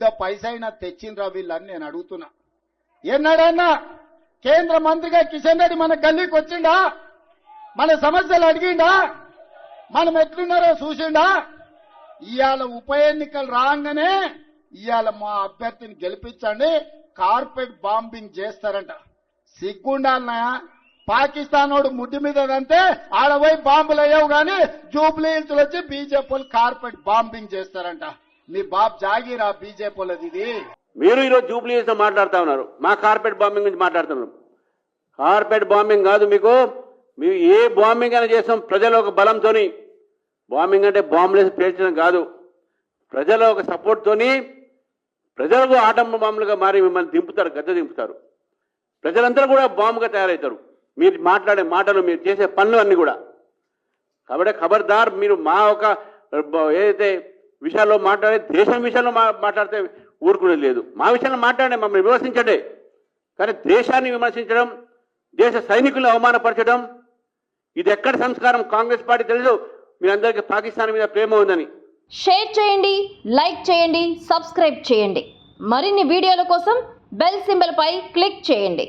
గుడ్డ పైసైనా తెచ్చిండ్రా వీళ్ళని నేను అడుగుతున్నా. ఎన్నాడన్నా కేంద్ర మంత్రిగా కిషన్ రెడ్డి మన గల్లీకి వచ్చిండా? మన సమస్యలు అడిగిండా? మనం ఎట్లున్నారో చూసిండా? ఇవాళ ఉప ఎన్నికలు రాగానే ఇవాళ మా అభ్యర్థిని గెలిపించండి, కార్పెట్ బాంబింగ్ చేస్తారంట. సిగ్గుండాలనా? పాకిస్తాన్ వాడు ముడ్డి మీద అంతే ఆడపోయి బాంబులు అయ్యావు గాని జూబ్లీ హిల్స్ వచ్చి బీజేపీ కార్పెట్ బాంబింగ్ చేస్తారంట. మీ బాబ్ జాగీరా బీజేపీలది ఇది. మీరు ఈరోజు జూబ్లీ హిల్స్ మాట్లాడుతా ఉన్నారు, మా కార్పెట్ బాంబింగ్ గురించి మాట్లాడుతున్నారు. కార్పెట్ బాంబింగ్ కాదు, మీకు మేము ఏ బాంబింగ్ అయినా చేస్తాం ప్రజల ఒక బలంతోని. బాంబింగ్ అంటే బాంబులేసి పేల్చడం కాదు, ప్రజల ఒక సపోర్ట్తోని ప్రజలకు ఆటంబ బాంబులుగా మారి మిమ్మల్ని దింపుతారు, గద్దె దింపుతారు. ప్రజలందరూ కూడా బాంబుగా తయారవుతారు మీరు మాట్లాడే మాటలు, మీరు చేసే పనులు అన్నీ కూడా. కాబట్టి ఖబర్దార్, మీరు మా ఒక ఏదైతే విషయాల్లో మాట్లాడే దేశం విషయంలో మాట్లాడితే ఊరుకునేది లేదు. మా విషయంలో మాట్లాడే మమ్మల్ని విమర్శించండి, కానీ దేశాన్ని విమర్శించడం, దేశ సైనికులను అవమానపరచడం ఇది ఎక్కడ సంస్కారం? కాంగ్రెస్ పార్టీ తెలుసు మీరందరికీ పాకిస్తాన్ మీద ప్రేమ ఉందని. షేర్ చేయండి, లైక్ చేయండి, సబ్స్క్రైబ్ చేయండి. మరిన్ని వీడియోల కోసం బెల్ సింబల్ పై క్లిక్ చేయండి.